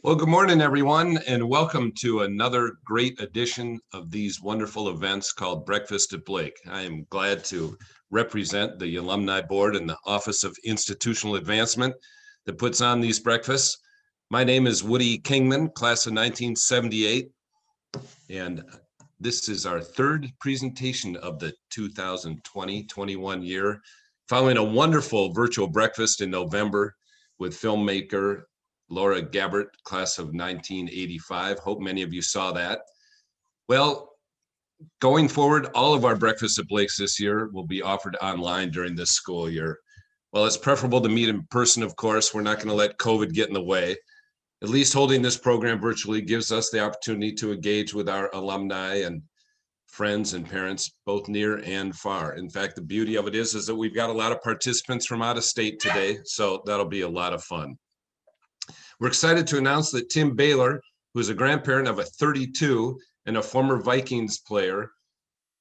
Well, good morning, everyone, and welcome to another great edition of these wonderful events called Breakfast at Blake. I am glad to represent the Alumni Board and the Office of Institutional Advancement that puts on these breakfasts. My name is Woody Kingman, class of 1978, and this is our third presentation of the 2020-21 year, following a wonderful virtual breakfast in November with filmmaker Laura Gabbert, class of 1985. Hope many of you saw that. Well, going forward, all of our Breakfast at Blake's this year will be offered online during this school year. While it's preferable to meet in person, of course, we're not going to let COVID get in the way. At least holding this program virtually gives us the opportunity to engage with our alumni and friends and parents, both near and far. In fact, the beauty of it is that we've got a lot of participants from out of state today, so that'll be a lot of fun. We're excited to announce that Tim Baylor, who is a grandparent of a 32 and a former Vikings player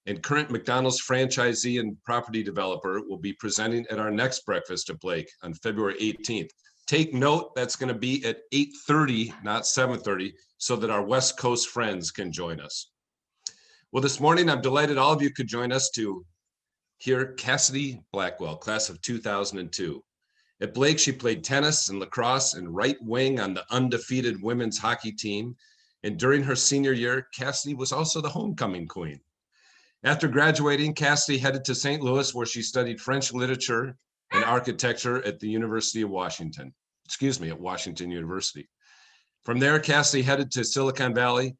and current McDonald's franchisee and property developer, will be presenting at our next Breakfast at Blake on February 18th. Take note, that's going to be at 8:30, not 7:30, so that our West Coast friends can join us. Well, this morning, I'm delighted all of you could join us to hear Cassidy Blackwell, class of 2002. At Blake, she played tennis and lacrosse and right wing on the undefeated women's hockey team. And during her senior year, Cassidy was also the homecoming queen. After graduating, Cassidy headed to St. Louis, where she studied French literature and architecture at the University of Washington. At Washington University. From there, Cassidy headed to Silicon Valley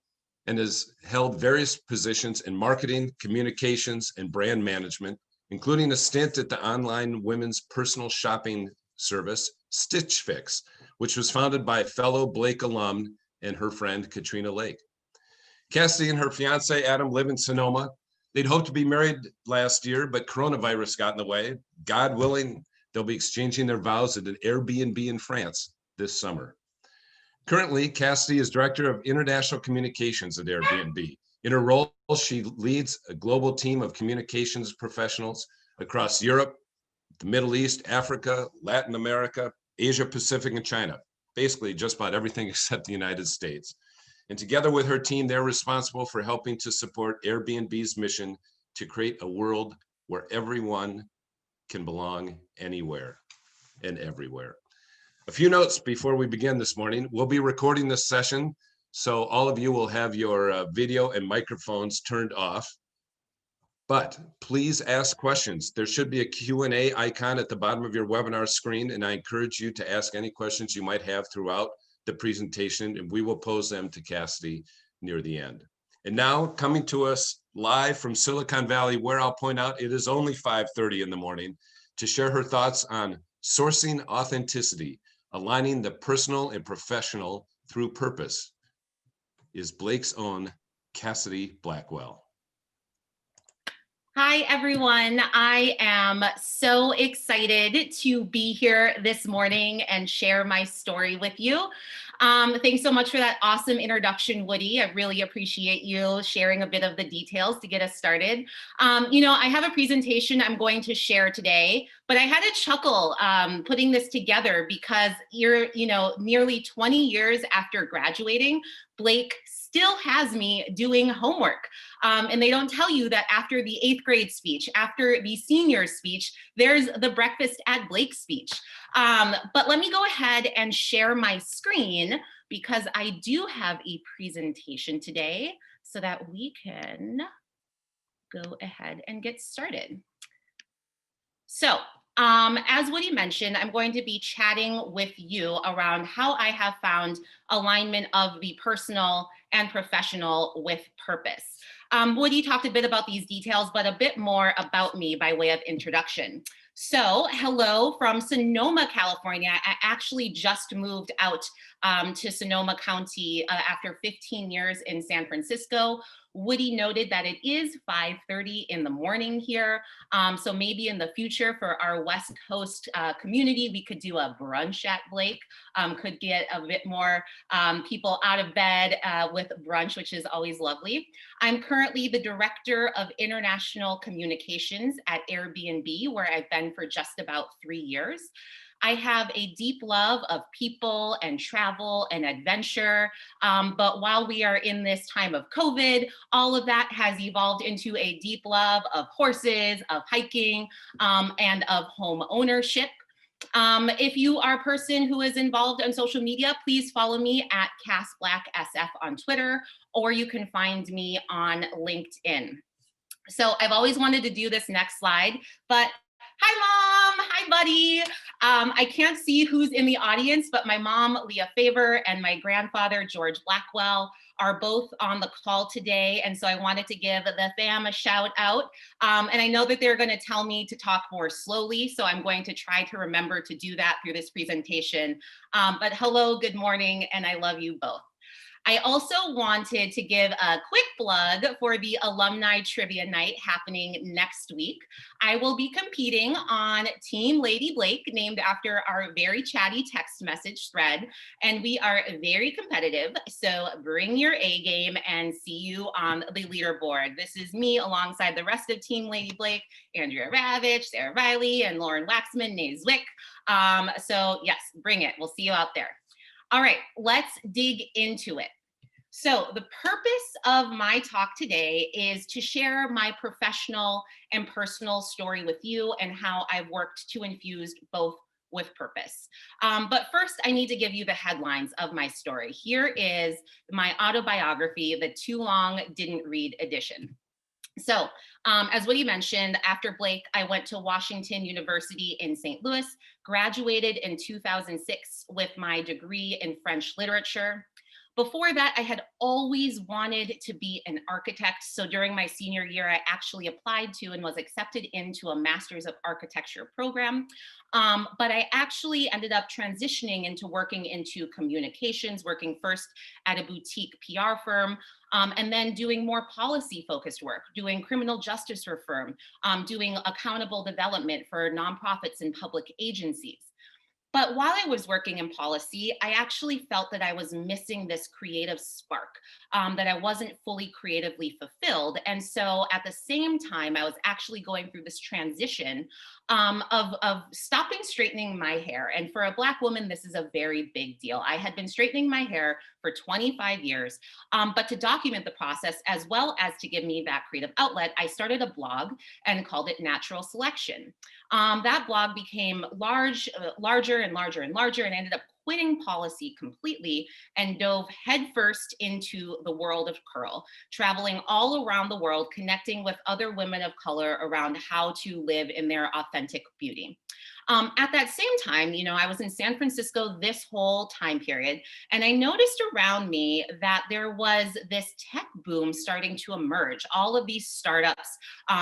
and has held various positions in marketing, communications, and brand management, including a stint at the online women's personal shopping service, Stitch Fix, which was founded by fellow Blake alum and her friend, Katrina Lake. Cassidy and her fiance, Adam, live in Sonoma. They'd hoped to be married last year, but coronavirus got in the way. God willing, they'll be exchanging their vows at an Airbnb in France this summer. Currently, Cassidy is Director of International Communications at Airbnb. In her role, she leads a global team of communications professionals across Europe, the Middle East, Africa, Latin America, Asia Pacific, and China. Basically, just about everything except the United States. And together with her team, they're responsible for helping to support Airbnb's mission to create a world where everyone can belong anywhere and everywhere. A few notes before we begin this morning. We'll be recording this session, so all of you will have your video and microphones turned off. But please ask questions. There should be a Q&A icon at the bottom of your webinar screen, and I encourage you to ask any questions you might have throughout the presentation, and we will pose them to Cassidy near the end. And now, coming to us live from Silicon Valley, where I'll point out it is only 5:30 in the morning, to share her thoughts on sourcing authenticity, aligning the personal and professional through purpose, is Blake's own Cassidy Blackwell. Hi, everyone. I am so excited to be here this morning and share my story with you. Thanks so much for that awesome introduction, Woody. I really appreciate you sharing a bit of the details to get us started. I have a presentation I'm going to share today, but I had a chuckle putting this together because nearly 20 years after graduating, Blake still has me doing homework. And they don't tell you that after the 8th grade speech, after the senior speech, there's the Breakfast at Blake speech. But let me go ahead and share my screen because I do have a presentation today so that we can go ahead and get started. So, as Woody mentioned, I'm going to be chatting with you around how I have found alignment of the personal and professional with purpose. Woody talked a bit about these details, but a bit more about me by way of introduction. So, hello from Sonoma, California. I actually just moved out to Sonoma County after 15 years in San Francisco. Woody noted that it is 5:30 in the morning here. So maybe in the future for our West Coast community, we could do a brunch at Blake, could get a bit more people out of bed with brunch, which is always lovely. I'm currently the Director of International Communications at Airbnb, where I've been for just about 3 years. I have a deep love of people and travel and adventure. But while we are in this time of COVID, all of that has evolved into a deep love of horses, of hiking, and of home ownership. If you are a person who is involved on social media, please follow me at Cass Black SF on Twitter, or you can find me on LinkedIn. So I've always wanted to do this next slide, but hi, Mom. Hi, buddy. I can't see who's in the audience, but my mom, Leah Favor, and my grandfather, George Blackwell, are both on the call today. And so I wanted to give the fam a shout out. And I know that they're going to tell me to talk more slowly, so I'm going to try to remember to do that through this presentation. But hello, good morning, and I love you both. I also wanted to give a quick plug for the Alumni Trivia Night happening next week. I will be competing on Team Lady Blake, named after our very chatty text message thread, and we are very competitive, so bring your A game and see you on the leaderboard. This is me alongside the rest of Team Lady Blake, Andrea Ravitch, Sarah Riley, and Lauren Waxman, Nate Zwick. So yes, bring it. We'll see you out there. All right, let's dig into it. So the purpose of my talk today is to share my professional and personal story with you and how I've worked to infuse both with purpose. But first, I need to give you the headlines of my story. Here is my autobiography, the Too Long Didn't Read edition. So as Woody mentioned, after Blake, I went to Washington University in St. Louis, graduated in 2006 with my degree in French literature. Before that, I had always wanted to be an architect. So during my senior year, I actually applied to and was accepted into a Master's of Architecture program. But I actually ended up transitioning into working into communications, working first at a boutique PR firm, and then doing more policy-focused work, doing criminal justice reform, doing accountable development for nonprofits and public agencies. But while I was working in policy, I actually felt that I was missing this creative spark, that I wasn't fully creatively fulfilled. And so at the same time, I was actually going through this transition of stopping straightening my hair. And for a Black woman, this is a very big deal. I had been straightening my hair for 25 years, but to document the process, as well as to give me that creative outlet, I started a blog and called it Natural Selection. That blog became larger and larger and larger, and ended up quitting policy completely and dove headfirst into the world of curl, traveling all around the world, connecting with other women of color around how to live in their authentic beauty. At that same time, I was in San Francisco this whole time period, and I noticed around me that there was this tech boom starting to emerge. All of these startups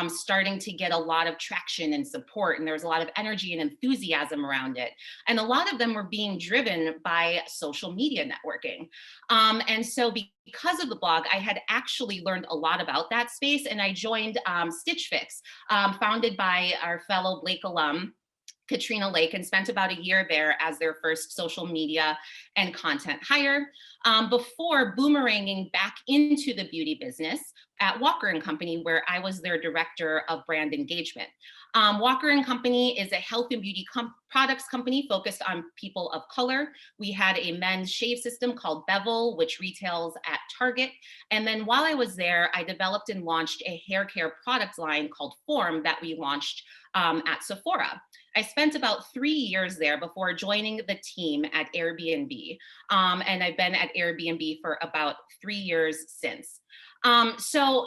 starting to get a lot of traction and support, and there was a lot of energy and enthusiasm around it. And a lot of them were being driven by social media networking. And so because of the blog, I had actually learned a lot about that space, and I joined Stitch Fix, founded by our fellow Blake alum, Katrina Lake, and spent about a year there as their first social media and content hire, before boomeranging back into the beauty business at Walker & Company, where I was their director of brand engagement. Walker & Company is a health and beauty products company focused on people of color. We had a men's shave system called Bevel, which retails at Target. And then while I was there, I developed and launched a hair care product line called Form that we launched at Sephora. I spent about 3 years there before joining the team at Airbnb. And I've been at Airbnb for about 3 years since. So,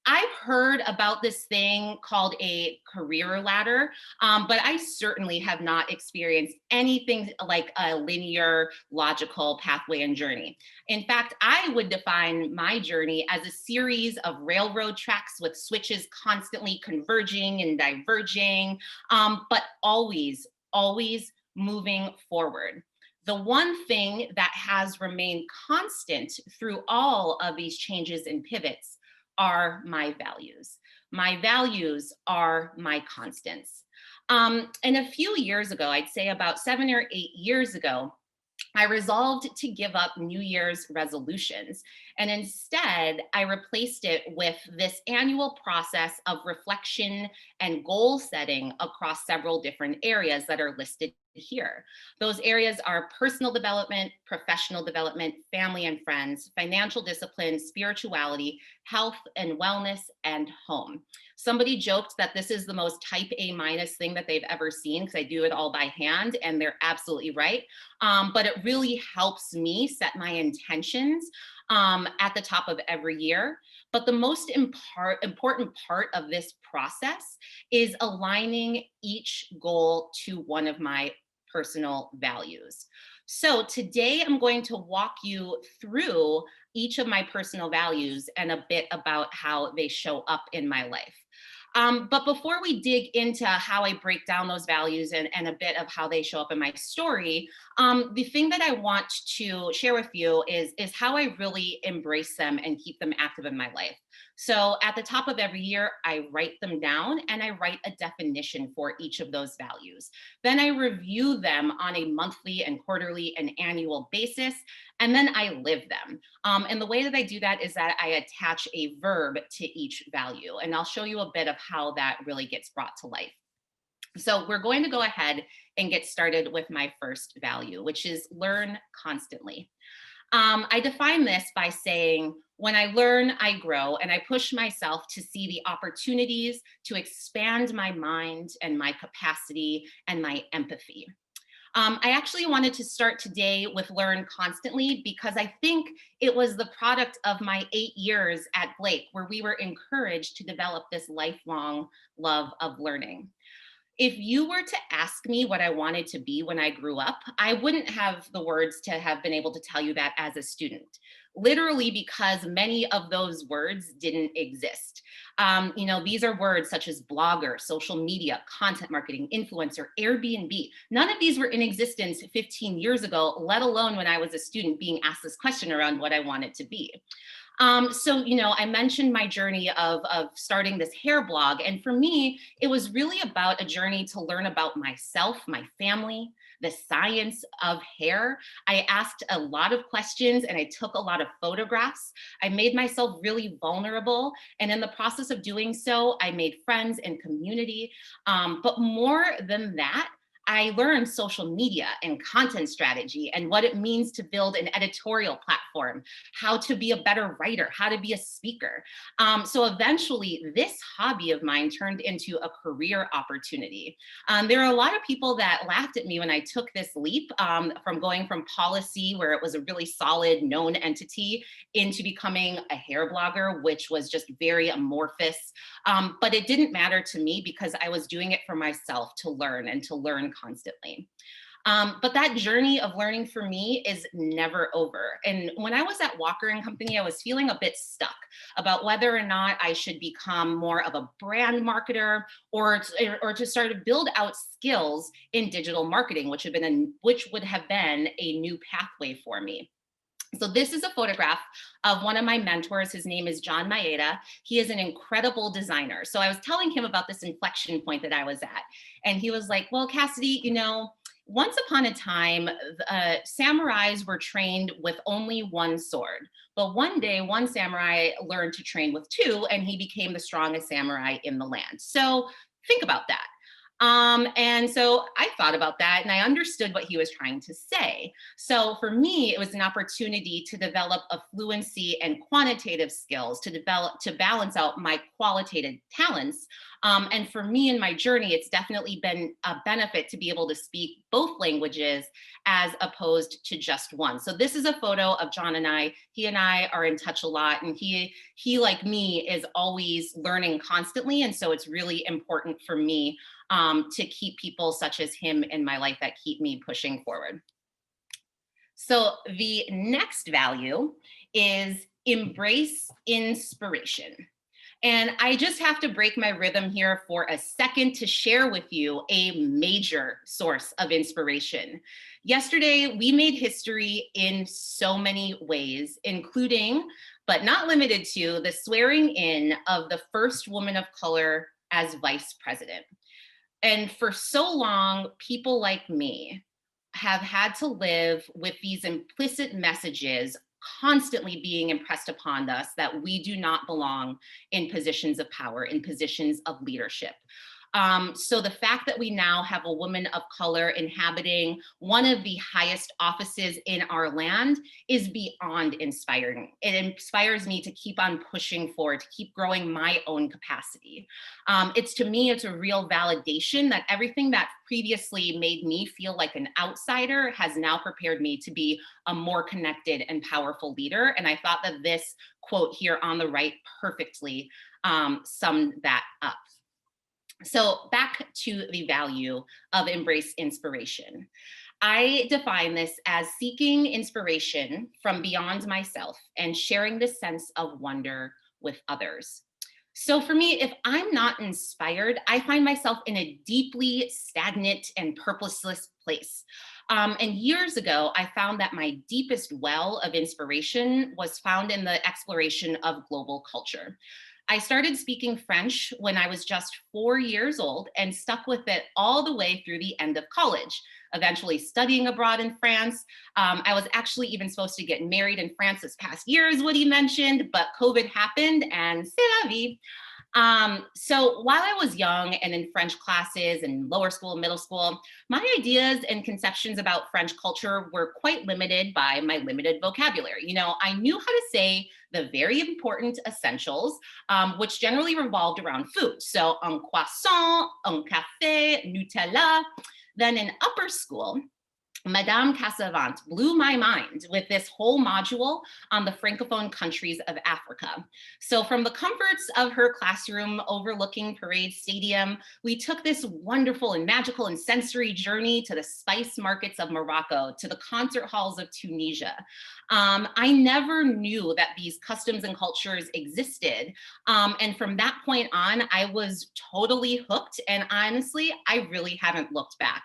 I've heard about this thing called a career ladder, but I certainly have not experienced anything like a linear, logical pathway and journey. In fact, I would define my journey as a series of railroad tracks with switches constantly converging and diverging, but always, always moving forward. The one thing that has remained constant through all of these changes and pivots are my values. My values are my constants. And a few years ago, I'd say about 7 or 8 years ago, I resolved to give up New Year's resolutions. And instead, I replaced it with this annual process of reflection and goal setting across several different areas that are listed here. Those areas are personal development, professional development, family and friends, financial discipline, spirituality, health and wellness, and home. Somebody joked that this is the most type A minus thing that they've ever seen because I do it all by hand, and they're absolutely right. But it really helps me set my intentions at the top of every year. But the most important part of this process is aligning each goal to one of my personal values. So today I'm going to walk you through each of my personal values and a bit about how they show up in my life. But before we dig into how I break down those values and a bit of how they show up in my story, the thing that I want to share with you is how I really embrace them and keep them active in my life. So at the top of every year, I write them down and I write a definition for each of those values. Then I review them on a monthly and quarterly and annual basis, and then I live them. And the way that I do that is that I attach a verb to each value. And I'll show you a bit of how that really gets brought to life. So we're going to go ahead and get started with my first value, which is learn constantly. I define this by saying, when I learn, I grow, and I push myself to see the opportunities to expand my mind and my capacity and my empathy. I actually wanted to start today with Learn Constantly because I think it was the product of my 8 years at Blake, where we were encouraged to develop this lifelong love of learning. If you were to ask me what I wanted to be when I grew up, I wouldn't have the words to have been able to tell you that as a student, literally because many of those words didn't exist. These are words such as blogger, social media, content marketing, influencer, Airbnb. None of these were in existence 15 years ago, let alone when I was a student being asked this question around what I wanted to be. I mentioned my journey of starting this hair blog. And for me, it was really about a journey to learn about myself, my family, the science of hair. I asked a lot of questions and I took a lot of photographs. I made myself really vulnerable. And in the process of doing so, I made friends and community. But more than that, I learned social media and content strategy and what it means to build an editorial platform, how to be a better writer, how to be a speaker. So eventually, this hobby of mine turned into a career opportunity. There are a lot of people that laughed at me when I took this leap from going from policy, where it was a really solid, known entity, into becoming a hair blogger, which was just very amorphous. But it didn't matter to me because I was doing it for myself to learn and to learn constantly. But that journey of learning for me is never over. And when I was at Walker and Company, I was feeling a bit stuck about whether or not I should become more of a brand marketer or to start to build out skills in digital marketing, which would have been a new pathway for me. So this is a photograph of one of my mentors. His name is John Maeda. He is an incredible designer. So I was telling him about this inflection point that I was at. And he was like, well, Cassidy, once upon a time, samurais were trained with only one sword. But one day, one samurai learned to train with two, and he became the strongest samurai in the land. So think about that. And so I thought about that and I understood what he was trying to say. So for me, it was an opportunity to develop a fluency and quantitative skills to balance out my qualitative talents. And for me in my journey, it's definitely been a benefit to be able to speak both languages as opposed to just one. So this is a photo of John and I. He and I are in touch a lot, and he like me is always learning constantly. And so it's really important for me to keep people such as him in my life that keep me pushing forward. So the next value is embrace inspiration. And I just have to break my rhythm here for a second to share with you a major source of inspiration. Yesterday, we made history in so many ways, including, but not limited to, the swearing in of the first woman of color as vice president. And for so long, people like me have had to live with these implicit messages constantly being impressed upon us that we do not belong in positions of power, in positions of leadership. So the fact that we now have a woman of color inhabiting one of the highest offices in our land is beyond inspiring. It inspires me to keep on pushing forward, to keep growing my own capacity. To me, it's a real validation that everything that previously made me feel like an outsider has now prepared me to be a more connected and powerful leader. And I thought that this quote here on the right perfectly summed that up. So back to the value of embrace inspiration. I define this as seeking inspiration from beyond myself and sharing this sense of wonder with others. So for me, if I'm not inspired, I find myself in a deeply stagnant and purposeless place. And years ago, I found that my deepest well of inspiration was found in the exploration of global culture. I started speaking French when I was just 4 years old and stuck with it all the way through the end of college, eventually studying abroad in France. I was actually even supposed to get married in France this past year, as Woody mentioned, but COVID happened and c'est la vie. So while I was young and in French classes and lower school, middle school, my ideas and conceptions about French culture were quite limited by my limited vocabulary. You know, I knew how to say the very important essentials, which generally revolved around food. So un croissant, un café, Nutella. Then in upper school, Madame Cassavant blew my mind with this whole module on the Francophone countries of Africa. So from the comforts of her classroom overlooking Parade Stadium, we took this wonderful and magical and sensory journey to the spice markets of Morocco, to the concert halls of Tunisia. I never knew that these customs and cultures existed. And from that point on, I was totally hooked. And honestly, I really haven't looked back.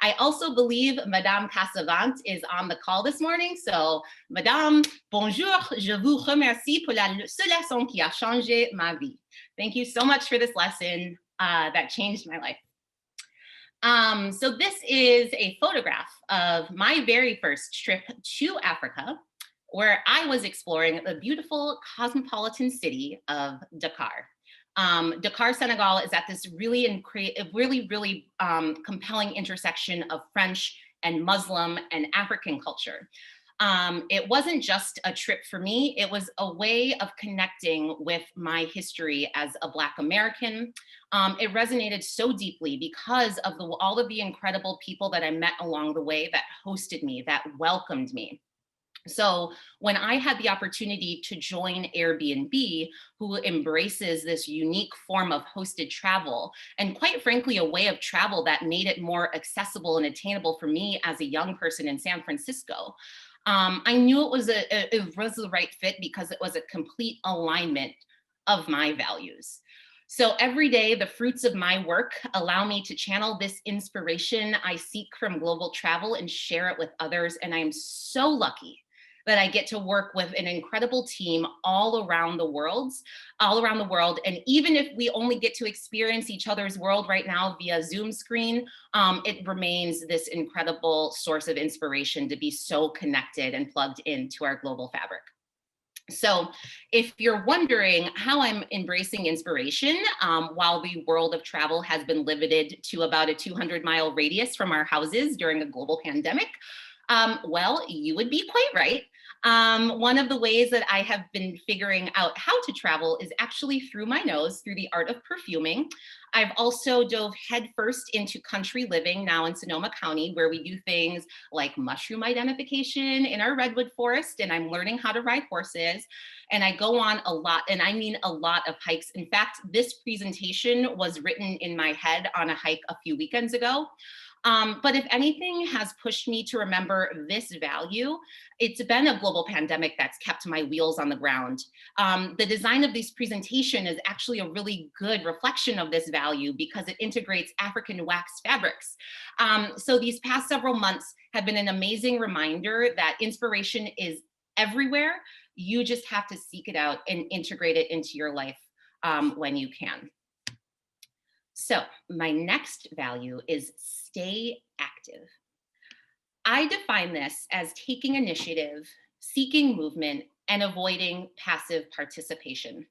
I also believe Madame Cassavant is on the call this morning. So, Madame, bonjour, je vous remercie pour ce leçon qui a changé ma vie. Thank you so much for this lesson that changed my life. So this is a photograph of my very first trip to Africa, where I was exploring the beautiful cosmopolitan city of Dakar. Dakar, Senegal is at this really compelling intersection of French and Muslim and African culture. It wasn't just a trip for me, it was a way of connecting with my history as a Black American. It resonated so deeply because of all of the incredible people that I met along the way that hosted me, that welcomed me. So when I had the opportunity to join Airbnb, who embraces this unique form of hosted travel, and quite frankly, a way of travel that made it more accessible and attainable for me as a young person in San Francisco, I knew it was the right fit because it was a complete alignment of my values. So every day, the fruits of my work allow me to channel this inspiration I seek from global travel and share it with others. And I am so lucky that I get to work with an incredible team all around the world. And even if we only get to experience each other's world right now via Zoom screen, it remains this incredible source of inspiration to be so connected and plugged into our global fabric. So if you're wondering how I'm embracing inspiration while the world of travel has been limited to about a 200-mile radius from our houses during a global pandemic, well, you would be quite right. One of the ways that I have been figuring out how to travel is actually through my nose, through the art of perfuming. I've also dove headfirst into country living now in Sonoma County, where we do things like mushroom identification in our redwood forest, and I'm learning how to ride horses. And I go on a lot, and I mean a lot of hikes. In fact, this presentation was written in my head on a hike a few weekends ago. But if anything has pushed me to remember this value, it's been a global pandemic that's kept my wheels on the ground. The design of this presentation is actually a really good reflection of this value because it integrates African wax fabrics. So these past several months have been an amazing reminder that inspiration is everywhere. You just have to seek it out and integrate it into your life when you can. So my next value is stay active. I define this as taking initiative, seeking movement, and avoiding passive participation.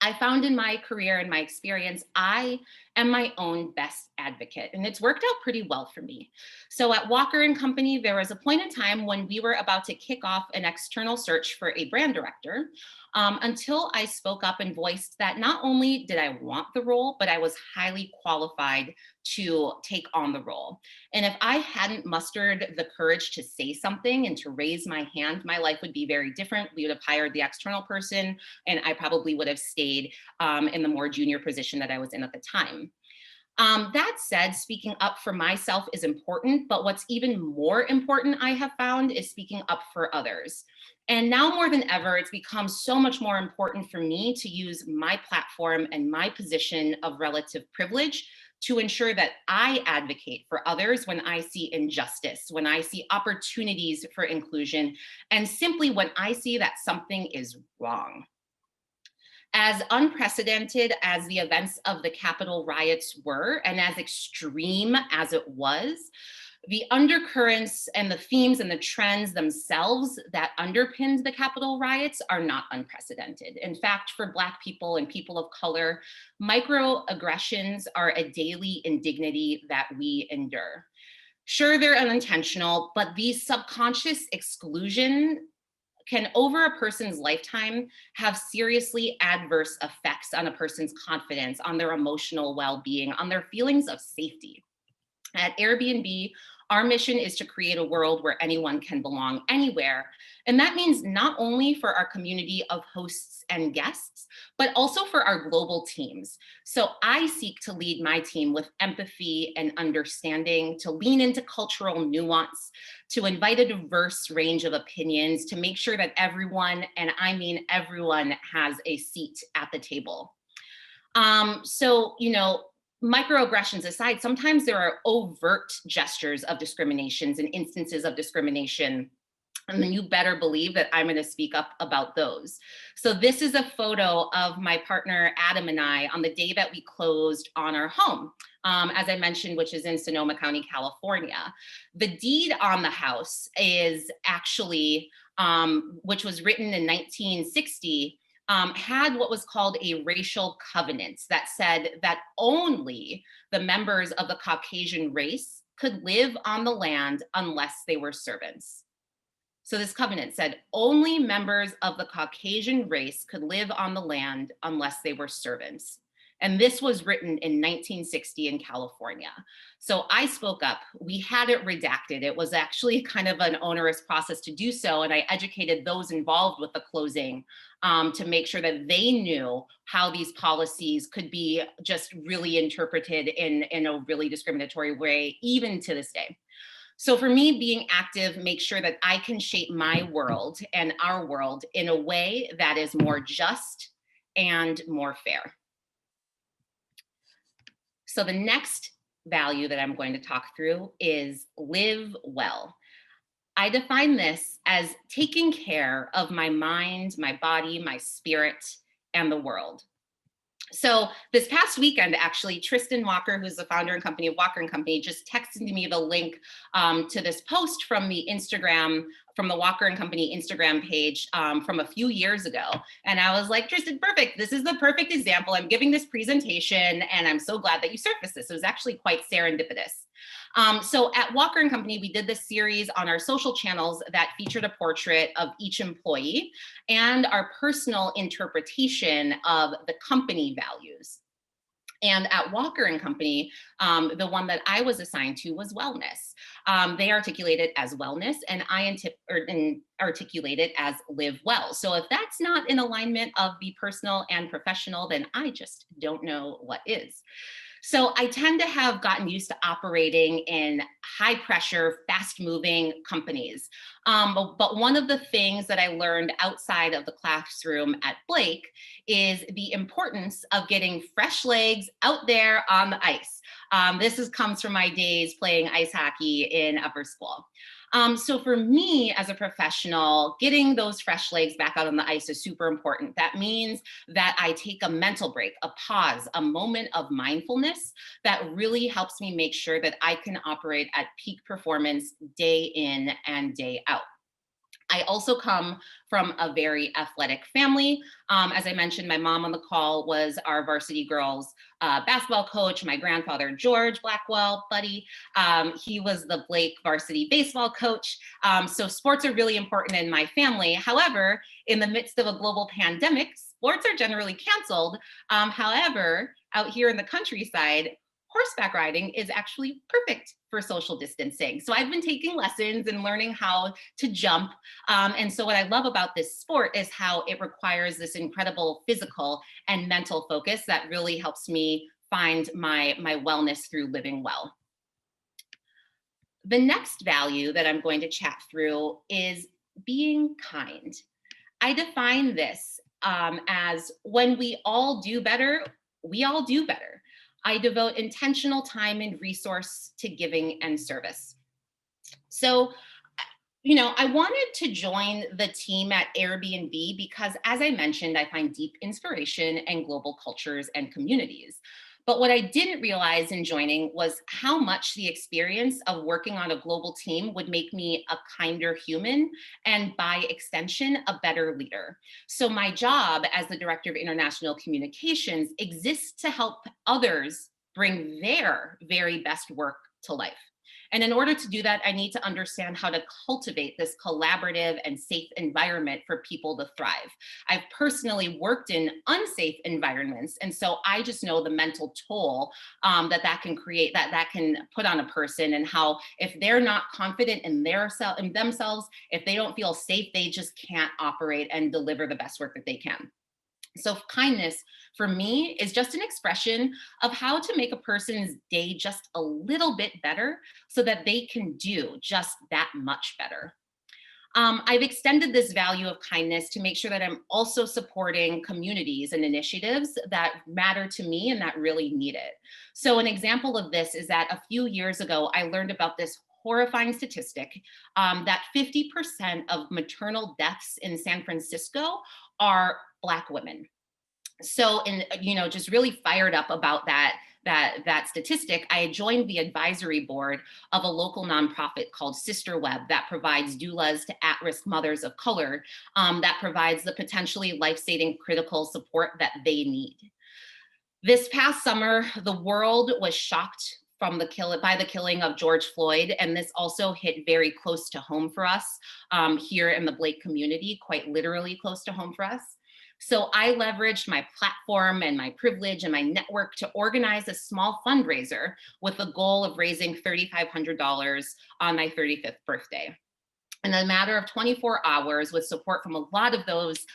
I found in my career and my experience, I am my own best advocate, and it's worked out pretty well for me. So at Walker and Company, there was a point in time when we were about to kick off an external search for a brand director, until I spoke up and voiced that not only did I want the role, but I was highly qualified to take on the role. And if I hadn't mustered the courage to say something and to raise my hand, my life would be very different. We would have hired the external person, and I probably would have stayed in the more junior position that I was in at the time. That said, speaking up for myself is important, but what's even more important, I have found, is speaking up for others. And now more than ever, it's become so much more important for me to use my platform and my position of relative privilege to ensure that I advocate for others when I see injustice, when I see opportunities for inclusion, and simply when I see that something is wrong. As unprecedented as the events of the Capitol riots were, and as extreme as it was, the undercurrents and the themes and the trends themselves that underpinned the Capitol riots are not unprecedented. In fact, for Black people and people of color, microaggressions are a daily indignity that we endure. Sure, they're unintentional, but these subconscious exclusion can, over a person's lifetime, have seriously adverse effects on a person's confidence, on their emotional well-being, on their feelings of safety. At Airbnb, our mission is to create a world where anyone can belong anywhere. And that means not only for our community of hosts and guests, but also for our global teams. So I seek to lead my team with empathy and understanding, to lean into cultural nuance, to invite a diverse range of opinions, to make sure that everyone, and I mean everyone, has a seat at the table. Microaggressions aside, sometimes there are overt gestures of discriminations and instances of discrimination. And then you better believe that I'm going to speak up about those. So this is a photo of my partner Adam and I on the day that we closed on our home, as I mentioned, which is in Sonoma County, California. The deed on the house is actually, which was written in 1960, had what was called a racial covenant that said that only the members of the Caucasian race could live on the land unless they were servants. So this covenant said only members of the Caucasian race could live on the land unless they were servants. And this was written in 1960 in California. So I spoke up. We had it redacted. It was actually kind of an onerous process to do so. And I educated those involved with the closing to make sure that they knew how these policies could be just really interpreted in a really discriminatory way, even to this day. So for me, being active makes sure that I can shape my world and our world in a way that is more just and more fair. So the next value that I'm going to talk through is live well. I define this as taking care of my mind, my body, my spirit, and the world. So this past weekend, actually, Tristan Walker, who's the founder and company of Walker and Company, just texted me the link to this post from the Walker and Company Instagram page from a few years ago. And I was like, Tristan, perfect. This is the perfect example. I'm giving this presentation, and I'm so glad that you surfaced this. It was actually quite serendipitous. So at Walker and Company, we did this series on our social channels that featured a portrait of each employee and our personal interpretation of the company values. And at Walker and Company, the one that I was assigned to was wellness. They articulate it as wellness, and I articulate it as live well. So if that's not in alignment of the personal and professional, then I just don't know what is. So I tend to have gotten used to operating in high pressure, fast moving companies. But one of the things that I learned outside of the classroom at Blake is the importance of getting fresh legs out there on the ice. This comes from my days playing ice hockey in upper school. So for me as a professional, getting those fresh legs back out on the ice is super important. That means that I take a mental break, a pause, a moment of mindfulness that really helps me make sure that I can operate at peak performance day in and day out. I also come from a very athletic family. As I mentioned, my mom on the call was our varsity girls basketball coach. My grandfather, George Blackwell, buddy, he was the Blake varsity baseball coach. So sports are really important in my family. However, in the midst of a global pandemic, sports are generally canceled. However, out here in the countryside, horseback riding is actually perfect for social distancing. So I've been taking lessons and learning how to jump. And so what I love about this sport is how it requires this incredible physical and mental focus that really helps me find my wellness through living well. The next value that I'm going to chat through is being kind. I define this as when we all do better, we all do better. I devote intentional time and resource to giving and service. So, I wanted to join the team at Airbnb because, as I mentioned, I find deep inspiration in global cultures and communities. But what I didn't realize in joining was how much the experience of working on a global team would make me a kinder human and, by extension, a better leader. So, my job as the Director of International Communications exists to help others bring their very best work to life. And in order to do that, I need to understand how to cultivate this collaborative and safe environment for people to thrive. I've personally worked in unsafe environments, and so I just know the mental toll that can create, that can put on a person, and how if they're not confident in themselves, if they don't feel safe, they just can't operate and deliver the best work that they can. So kindness for me is just an expression of how to make a person's day just a little bit better so that they can do just that much better. I've extended this value of kindness to make sure that I'm also supporting communities and initiatives that matter to me and that really need it. So an example of this is that a few years ago, I learned about this horrifying statistic that 50% of maternal deaths in San Francisco are Black women. So, and just really fired up about that statistic, I had joined the advisory board of a local nonprofit called Sister Web that provides doulas to at-risk mothers of color, that provides the potentially life-saving critical support that they need. This past summer, the world was shocked by the killing of George Floyd, and this also hit very close to home for us here in the Blake community, quite literally close to home for us. So I leveraged my platform and my privilege and my network to organize a small fundraiser with the goal of raising $3,500 on my 35th birthday. In a matter of 24 hours, with support from a lot of those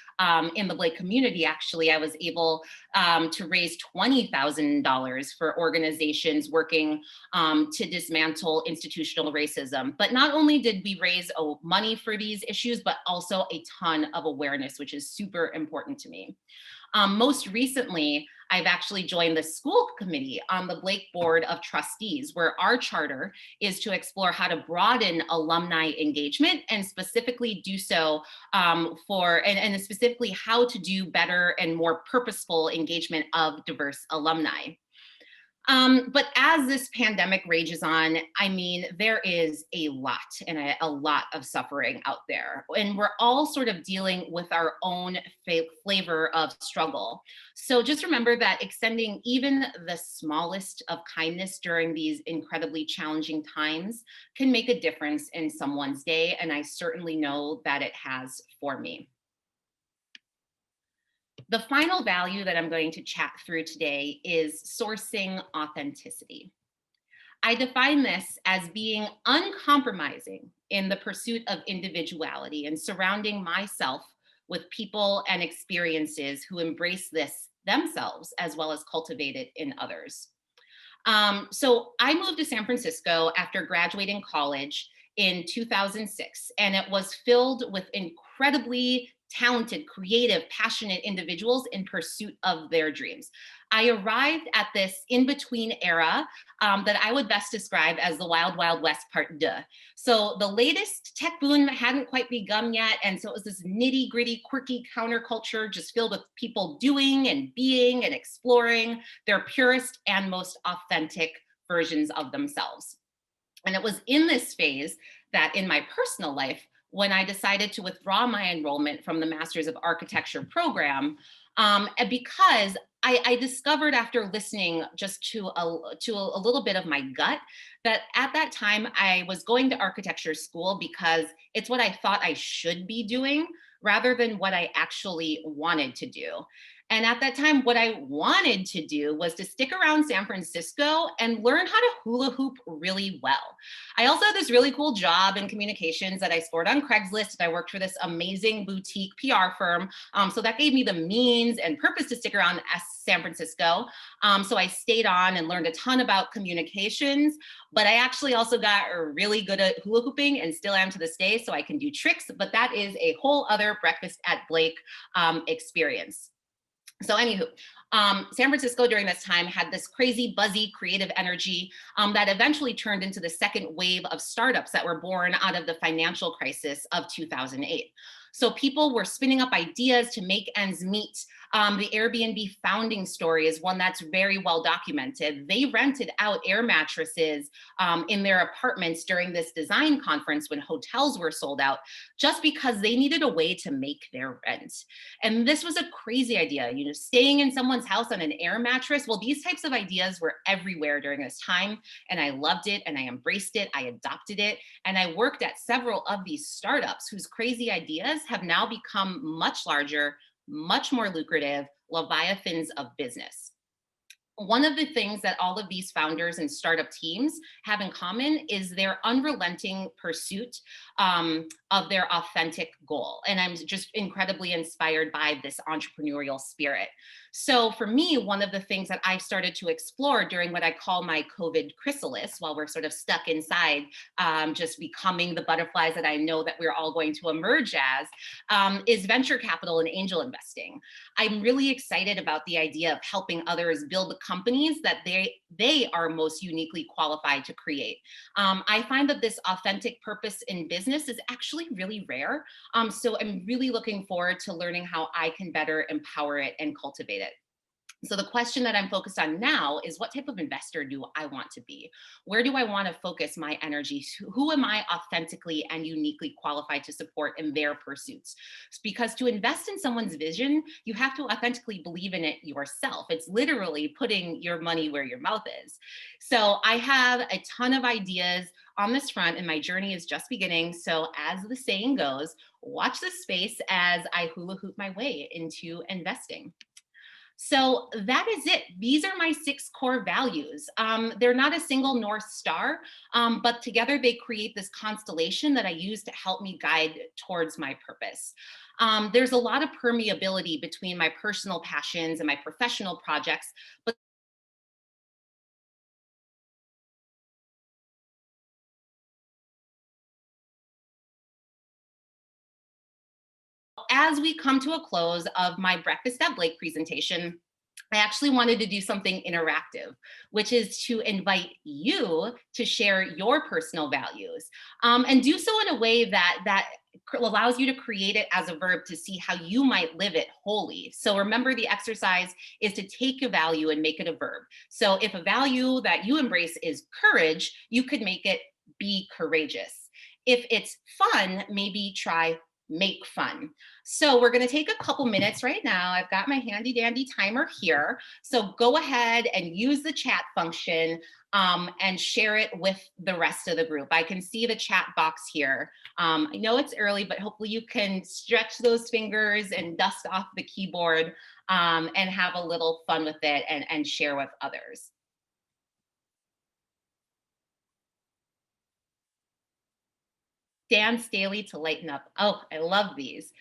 in the Blake community, actually, I was able to raise $20,000 for organizations working to dismantle institutional racism. But not only did we raise money for these issues, but also a ton of awareness, which is super important to me. Most recently, I've actually joined the school committee on the Blake Board of Trustees, where our charter is to explore how to broaden alumni engagement and specifically do so and specifically how to do better and more purposeful engagement of diverse alumni. But as this pandemic rages on, I mean, there is a lot and a lot of suffering out there, and we're all sort of dealing with our own flavor of struggle. So just remember that extending even the smallest of kindness during these incredibly challenging times can make a difference in someone's day, and I certainly know that it has for me. The final value that I'm going to chat through today is sourcing authenticity. I define this as being uncompromising in the pursuit of individuality and surrounding myself with people and experiences who embrace this themselves as well as cultivate it in others. So I moved to San Francisco after graduating college in 2006, and it was filled with incredibly talented, creative, passionate individuals in pursuit of their dreams. I arrived at this in-between era that I would best describe as the Wild Wild West Part 2. So the latest tech boom hadn't quite begun yet, and so it was this nitty-gritty, quirky counterculture just filled with people doing and being and exploring their purest and most authentic versions of themselves. And it was in this phase that in my personal life, when I decided to withdraw my enrollment from the Masters of Architecture program, and because I discovered after listening just to a little bit of my gut that at that time I was going to architecture school because it's what I thought I should be doing rather than what I actually wanted to do. And at that time, what I wanted to do was to stick around San Francisco and learn how to hula hoop really well. I also had this really cool job in communications that I scored on Craigslist. I worked for this amazing boutique PR firm. So that gave me the means and purpose to stick around San Francisco. So I stayed on and learned a ton about communications, but I actually also got really good at hula hooping and still am to this day. So I can do tricks, but that is a whole other breakfast at Blake experience. So anywho, San Francisco during this time had this crazy, buzzy, creative energy that eventually turned into the second wave of startups that were born out of the financial crisis of 2008. So people were spinning up ideas to make ends meet. The Airbnb founding story is one that's very well documented. They rented out air mattresses in their apartments during this design conference when hotels were sold out, just because they needed a way to make their rent. And this was a crazy idea, staying in someone's house on an air mattress. Well, these types of ideas were everywhere during this time, and I loved it and I embraced it. I adopted it, and I worked at several of these startups whose crazy ideas have now become much larger, much more lucrative leviathans of business. One of the things that all of these founders and startup teams have in common is their unrelenting pursuit of their authentic goal. And I'm just incredibly inspired by this entrepreneurial spirit. So for me, one of the things that I've started to explore during what I call my COVID chrysalis, while we're sort of stuck inside, just becoming the butterflies that I know that we're all going to emerge as, is venture capital and angel investing. I'm really excited about the idea of helping others build the companies that they are most uniquely qualified to create. I find that this authentic purpose in business is actually really rare. So I'm really looking forward to learning how I can better empower it and cultivate it. So the question that I'm focused on now is, what type of investor do I want to be? Where do I want to focus my energy? Who am I authentically and uniquely qualified to support in their pursuits? Because to invest in someone's vision, you have to authentically believe in it yourself. It's literally putting your money where your mouth is. So I have a ton of ideas on this front, and my journey is just beginning. So as the saying goes, watch this space as I hula hoop my way into investing. So that is it. These are my 6 core values. They're not a single North Star, but together they create this constellation that I use to help me guide towards my purpose. There's a lot of permeability between my personal passions and my professional projects, but as we come to a close of my Breakfast at Blake presentation, I actually wanted to do something interactive, which is to invite you to share your personal values, and do so in a way that allows you to create it as a verb to see how you might live it wholly. So remember, the exercise is to take a value and make it a verb. So if a value that you embrace is courage, you could make it be courageous. If it's fun, maybe try make fun. So we're going to take a couple minutes right now. I've got my handy dandy timer here. So go ahead and use the chat function and share it with the rest of the group. I can see the chat box here. I know it's early, but hopefully you can stretch those fingers and dust off the keyboard and have a little fun with it and share with others. Dan Staley to lighten up. Oh, I love these.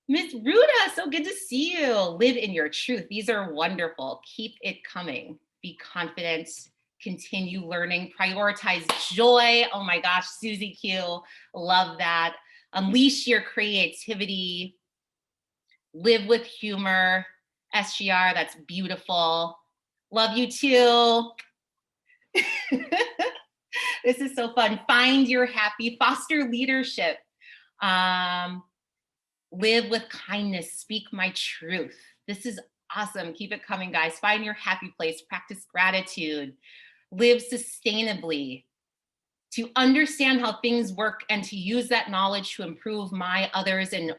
Miss Ruda, so good to see you. Live in your truth. These are wonderful. Keep it coming. Be confident. Continue learning. Prioritize joy. Oh my gosh, Susie Q. Love that. Unleash your creativity. Live with humor. SGR, that's beautiful. Love you too. This is so fun. Find your happy. Foster leadership. Live with kindness, speak my truth. This is awesome. Keep it coming, guys. Find your happy place, practice gratitude, live sustainably, to understand how things work and to use that knowledge to improve my, others, and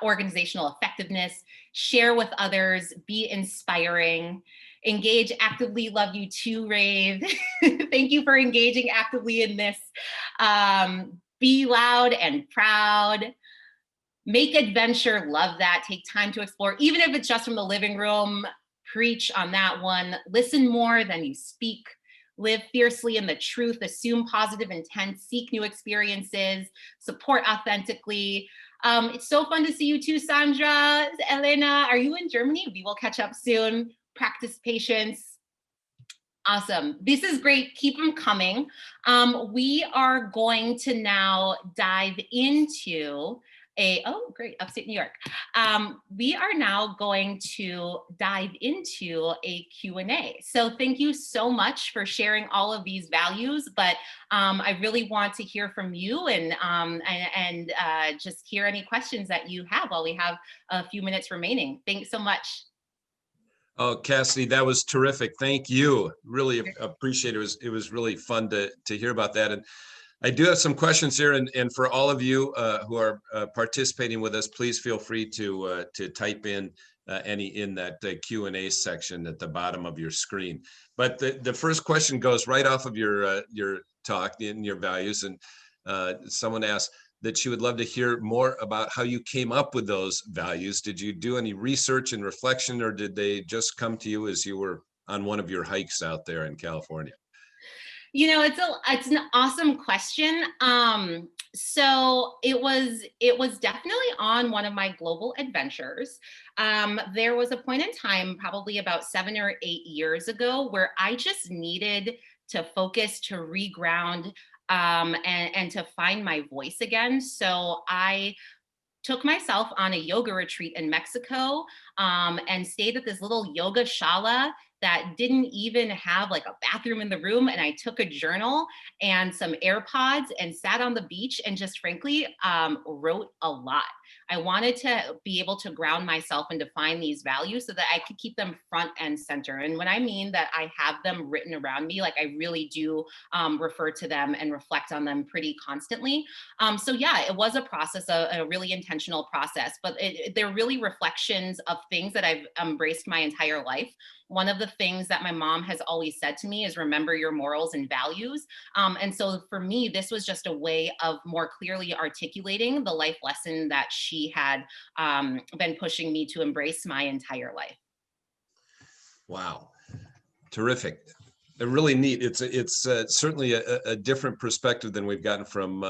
organizational effectiveness, share with others, be inspiring, engage actively, love you too, Rave. Thank you for engaging actively in this. Be loud and proud. Make adventure, love that. Take time to explore, even if it's just from the living room. Preach on that one. Listen more than you speak. Live fiercely in the truth. Assume positive intent. Seek new experiences. Support authentically. It's so fun to see you too, Sandra. Elena, are you in Germany? We will catch up soon. Practice patience. Awesome. This is great. Keep them coming. We are going to now dive into oh, great, upstate New York. We are now going to dive into a Q&A. So thank you so much for sharing all of these values, but I really want to hear from you and just hear any questions that you have while we have a few minutes remaining. Thanks so much. Oh, Cassidy, that was terrific. Thank you. Really appreciate it. It was really fun to hear about that. And I do have some questions here, and for all of you who are participating with us, please feel free to type in any in that Q&A section at the bottom of your screen. But the first question goes right off of your talk and your values, and someone asked that she would love to hear more about how you came up with those values. Did you do any research and reflection, or did they just come to you as you were on one of your hikes out there in California? You know, it's an awesome question. So it was definitely on one of my global adventures. There was a point in time, probably about 7 or 8 years ago, where I just needed to focus, to reground, and to find my voice again. So I took myself on a yoga retreat in Mexico, and stayed at this little yoga shala that didn't even have like a bathroom in the room. And I took a journal and some AirPods and sat on the beach and just frankly wrote a lot. I wanted to be able to ground myself and define these values so that I could keep them front and center. And when I mean that I have them written around me, like I really do refer to them and reflect on them pretty constantly. So yeah, it was a process, a really intentional process, but they're really reflections of things that I've embraced my entire life. One of the things that my mom has always said to me is remember your morals and values. And so for me, this was just a way of more clearly articulating the life lesson that she had been pushing me to embrace my entire life. Wow, terrific. Really neat. It's certainly a different perspective than we've gotten from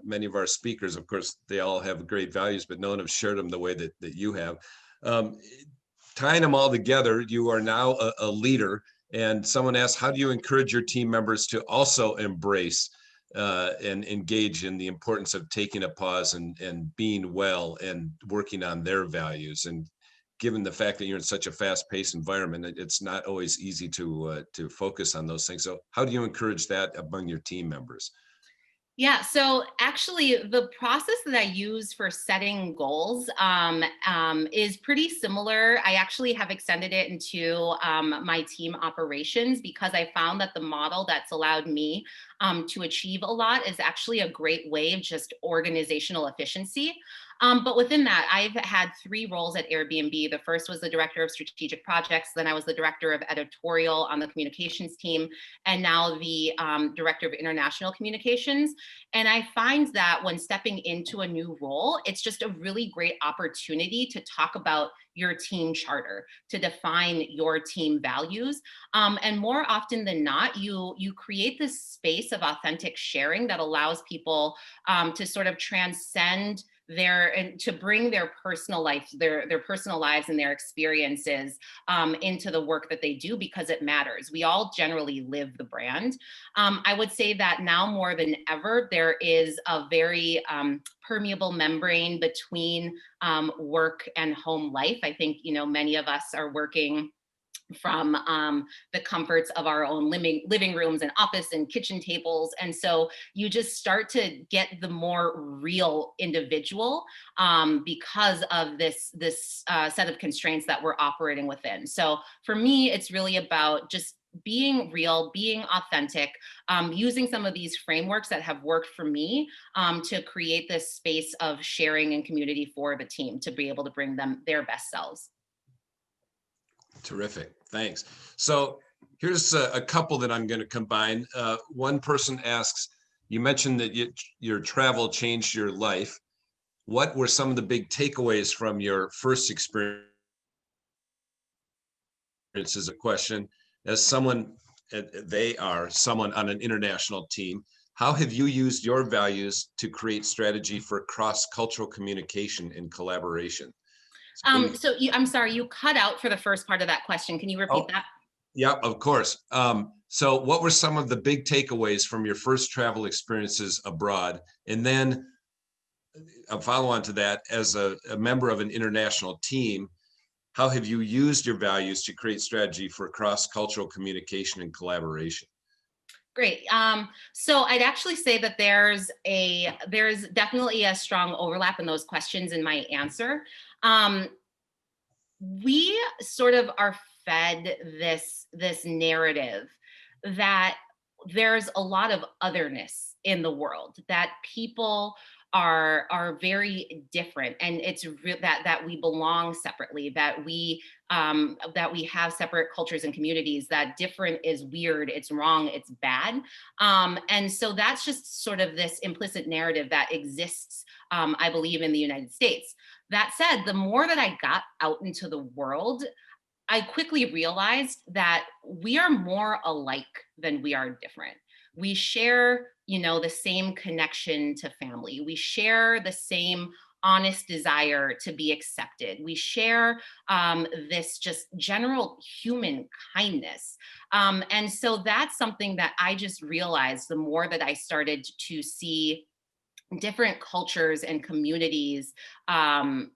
many of our speakers. Of course, they all have great values, but no one has shared them the way that you have. Tying them all together, you are now a leader. And someone asked, how do you encourage your team members to also embrace and engage in the importance of taking a pause and being well and working on their values? And given the fact that you're in such a fast-paced environment, it's not always easy to focus on those things. So how do you encourage that among your team members? Yeah, so actually the process that I use for setting goals is pretty similar. I actually have extended it into my team operations because I found that the model that's allowed me to achieve a lot is actually a great way of just organizational efficiency. But within that, I've had 3 roles at Airbnb. The first was the director of strategic projects. Then I was the director of editorial on the communications team, and now the director of international communications. And I find that when stepping into a new role, it's just a really great opportunity to talk about your team charter, to define your team values. And more often than not, you create this space of authentic sharing that allows people to sort of transcend and to bring their personal life, their personal lives and their experiences into the work that they do, because it matters. We all generally live the brand. I would say that now more than ever, there is a very permeable membrane between work and home life. I think, many of us are working from the comforts of our own living rooms and office and kitchen tables. And so you just start to get the more real individual because of this set of constraints that we're operating within. So for me, it's really about just being real, being authentic, using some of these frameworks that have worked for me to create this space of sharing and community for the team to be able to bring them their best selves. Terrific. Thanks. So here's a couple that I'm going to combine. One person asks, you mentioned that your travel changed your life. What were some of the big takeaways from your first experience? Is a question. As someone, they are someone on an international team, how have you used your values to create strategy for cross-cultural communication and collaboration? I'm sorry, you cut out for the first part of that question. Can you repeat Oh, that? yeah, of course. So what were some of the big takeaways from your first travel experiences abroad? And then a follow on to that, as a member of an international team, how have you used your values to create strategy for cross-cultural communication and collaboration? Great. So I'd actually say that there's definitely a strong overlap in those questions in my answer. Um, we sort of are fed this narrative that there's a lot of otherness in the world, that people are very different, and that we belong separately, that we have separate cultures and communities, that different is weird, it's wrong, it's bad. And so that's just sort of this implicit narrative that exists, I believe, in the United States. That said, the more that I got out into the world, I quickly realized that we are more alike than we are different. We share, the same connection to family. We share the same honest desire to be accepted. We share this just general human kindness. And so that's something that I just realized the more that I started to see different cultures and communities and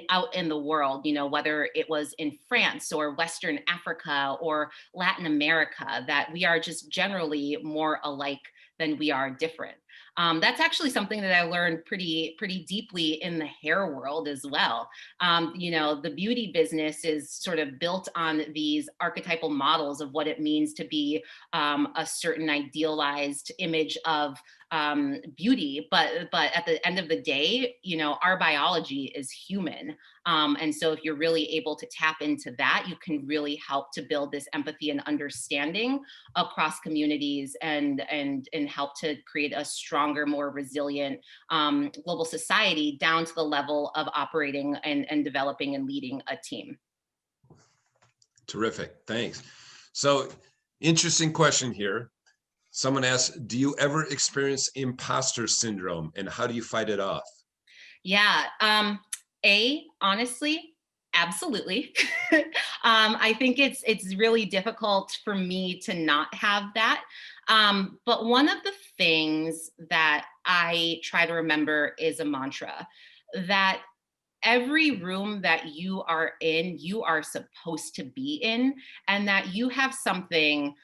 out in the world, whether it was in France or Western Africa or Latin America, that we are just generally more alike than we are different. That's actually something that I learned pretty deeply in the hair world as well. The beauty business is sort of built on these archetypal models of what it means to be a certain idealized image of beauty, but at the end of the day, our biology is human, and so if you're really able to tap into that, you can really help to build this empathy and understanding across communities, and help to create a stronger, more resilient global society, down to the level of operating and developing and leading a team. Terrific. Thanks. So interesting question here. Someone asks, do you ever experience imposter syndrome, and how do you fight it off? Yeah. Honestly, absolutely. I think it's really difficult for me to not have that. But one of the things that I try to remember is a mantra that every room that you are in, you are supposed to be in, and that you have something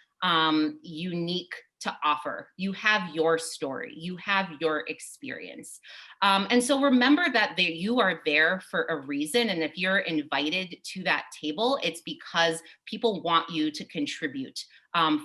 unique to offer. You have your story, you have your experience. And so remember that you are there for a reason. And if you're invited to that table, it's because people want you to contribute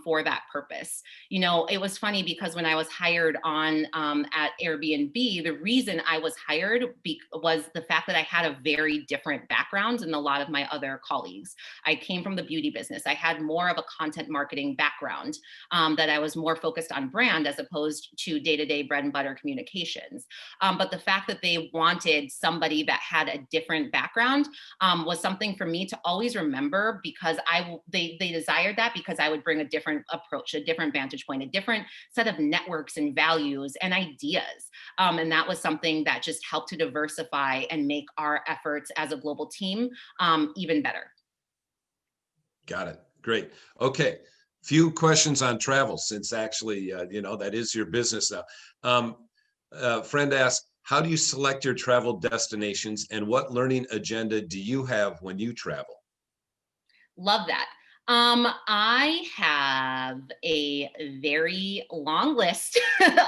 for that purpose. It was funny because when I was hired on at Airbnb, the reason I was hired was the fact that I had a very different background than a lot of my other colleagues. I came from the beauty business. I had more of a content marketing background, that I was more focused on brand as opposed to day-to-day bread and butter communications. But the fact that they wanted somebody that had a different background was something for me to always remember, because they desired that because I would bring a different approach, a different vantage point, a different set of networks and values and ideas. And that was something that just helped to diversify and make our efforts as a global team even better. Got it. Great. Okay. Few questions on travel, since actually, that is your business now. A friend asked, how do you select your travel destinations, and what learning agenda do you have when you travel? Love that. I have a very long list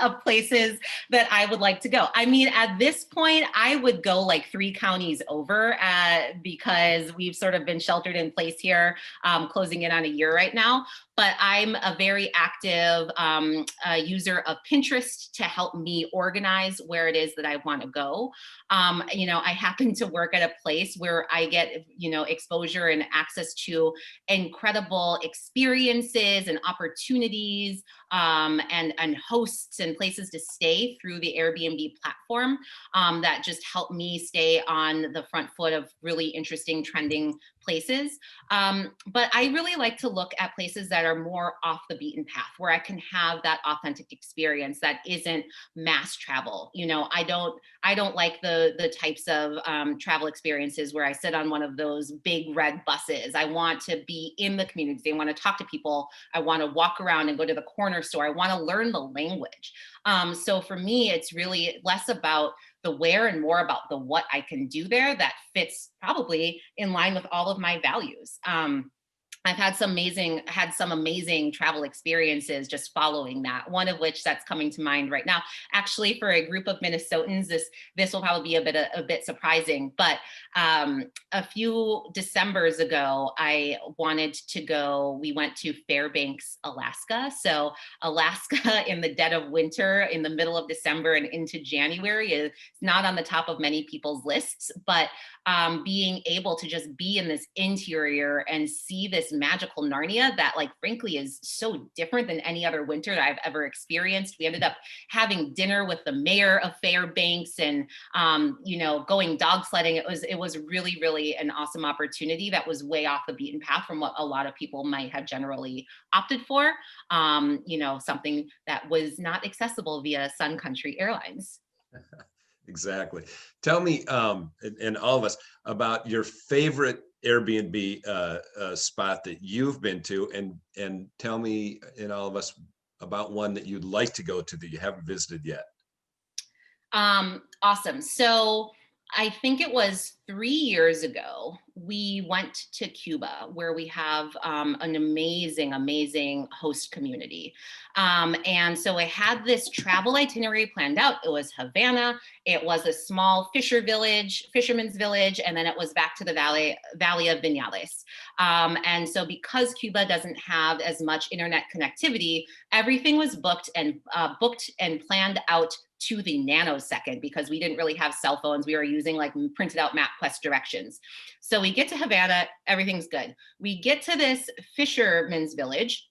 of places that I would like to go. I mean, at this point, I would go like 3 counties over, because we've sort of been sheltered in place here, closing in on a year right now. but I'm a very active user of Pinterest to help me organize where it is that I want to go. I happen to work at a place where I get, exposure and access to incredible experiences and opportunities, and hosts and places to stay through the Airbnb platform, that just help me stay on the front foot of really interesting, trending places. But I really like to look at places that are more off the beaten path, where I can have that authentic experience that isn't mass travel. I don't like the types of travel experiences where I sit on one of those big red buses. I want to be in the community. I want to talk to people. I want to walk around and go to the corner store. I want to learn the language. So for me, it's really less about the where and more about the what I can do there that fits probably in line with all of my values. I've had some amazing travel experiences just following that. One of which that's coming to mind right now, actually, for a group of Minnesotans, this will probably be a bit surprising. But a few Decembers ago, I wanted to go. We went to Fairbanks, Alaska. So Alaska in the dead of winter, in the middle of December and into January, is not on the top of many people's lists. But being able to just be in this interior and see this magical Narnia that, like, frankly, is so different than any other winter that I've ever experienced. We ended up having dinner with the mayor of Fairbanks and, going dog sledding. It was really, really an awesome opportunity that was way off the beaten path from what a lot of people might have generally opted for. Something that was not accessible via Sun Country Airlines. Exactly. Tell me, and all of us, about your favorite Airbnb spot that you've been to, and tell me and all of us about one that you'd like to go to that you haven't visited yet. Awesome. So I think it was 3 years ago, we went to Cuba, where we have an amazing host community. And so I had this travel itinerary planned out. It was Havana, it was a small fisherman's village, and then it was back to the Valley of Vinales. And so because Cuba doesn't have as much internet connectivity, everything was booked and planned out to the nanosecond, because we didn't really have cell phones. We were using like printed out MapQuest directions. So we get to Havana, everything's good. We get to this fisherman's village,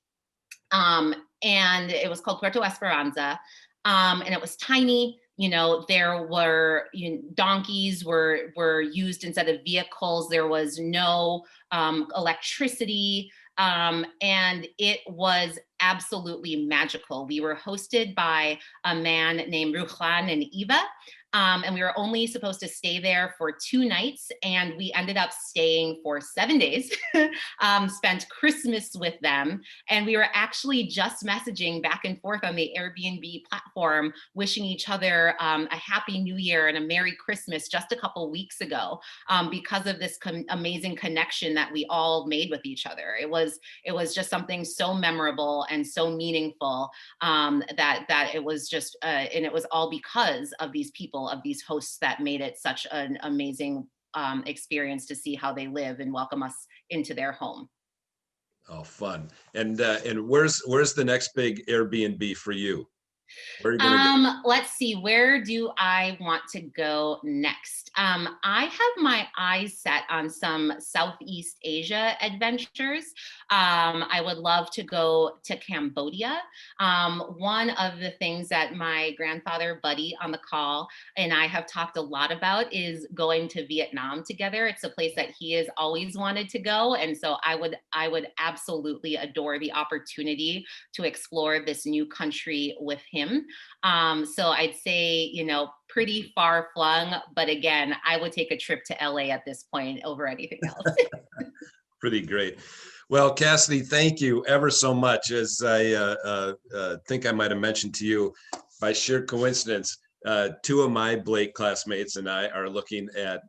and it was called Puerto Esperanza, and it was tiny. There were donkeys were used instead of vehicles. There was no electricity. And it was absolutely magical. We were hosted by a man named Ruchlan and Eva. And we were only supposed to stay there for 2 nights, and we ended up staying for 7 days, spent Christmas with them. And we were actually just messaging back and forth on the Airbnb platform, wishing each other a happy new year and a Merry Christmas just a couple weeks ago, because of this amazing connection that we all made with each other. It was just something so memorable and so meaningful, that it was just, and it was all because of these people, of these hosts, that made it such an amazing experience to see how they live and welcome us into their home. Oh, fun. And where's the next big Airbnb for you? Where are you gonna go? Let's see, where do I want to go next? I have my eyes set on some Southeast Asia adventures. I would love to go to Cambodia. One of the things that my grandfather, Buddy, on the call, and I have talked a lot about is going to Vietnam together. It's a place that he has always wanted to go. And so I would absolutely adore the opportunity to explore this new country with him. So I'd say, pretty far flung, but again, I would take a trip to LA at this point over anything else. Pretty great. Well, Cassidy, thank you ever so much. As I think I might have mentioned to you, by sheer coincidence, 2 of my Blake classmates and I are looking at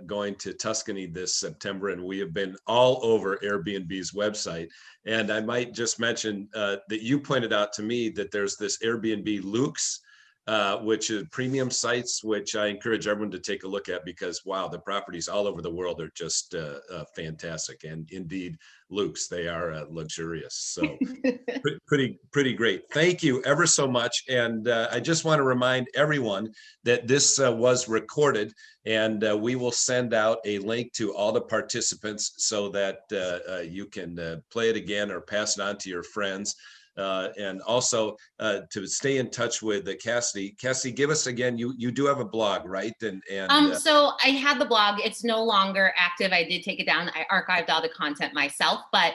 going to Tuscany this September, and we have been all over Airbnb's website. And I might just mention that you pointed out to me that there's this Airbnb Luxe which is premium sites, which I encourage everyone to take a look at because, wow, the properties all over the world are just fantastic. And indeed, Luke's, they are luxurious. So pretty great. Thank you ever so much. And I just want to remind everyone that this was recorded, and we will send out a link to all the participants so that you can play it again or pass it on to your friends. And also to stay in touch with Cassidy. Cassidy, give us again, you do have a blog, right? So I had the blog. It's no longer active. I did take it down. I archived all the content myself, but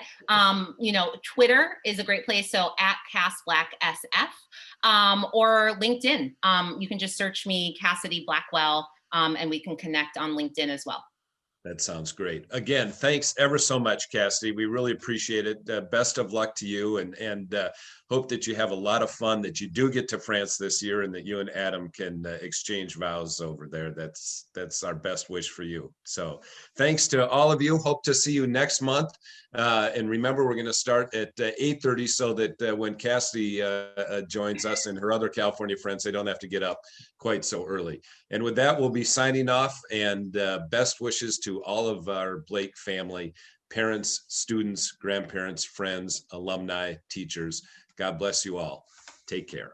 Twitter is a great place. So at CassBlackSF, or LinkedIn. You can just search me, Cassidy Blackwell, and we can connect on LinkedIn as well. That sounds great. Again, thanks ever so much, Cassidy. We really appreciate it. Best of luck to you, and hope that you have a lot of fun, that you do get to France this year, and that you and Adam can exchange vows over there. That's our best wish for you. So thanks to all of you. Hope to see you next month. And remember, we're going to start at 8:30 so that when Cassidy joins us and her other California friends, they don't have to get up quite so early. And with that, we'll be signing off, and best wishes to all of our Blake family, parents, students, grandparents, friends, alumni, teachers. God bless you all. Take care.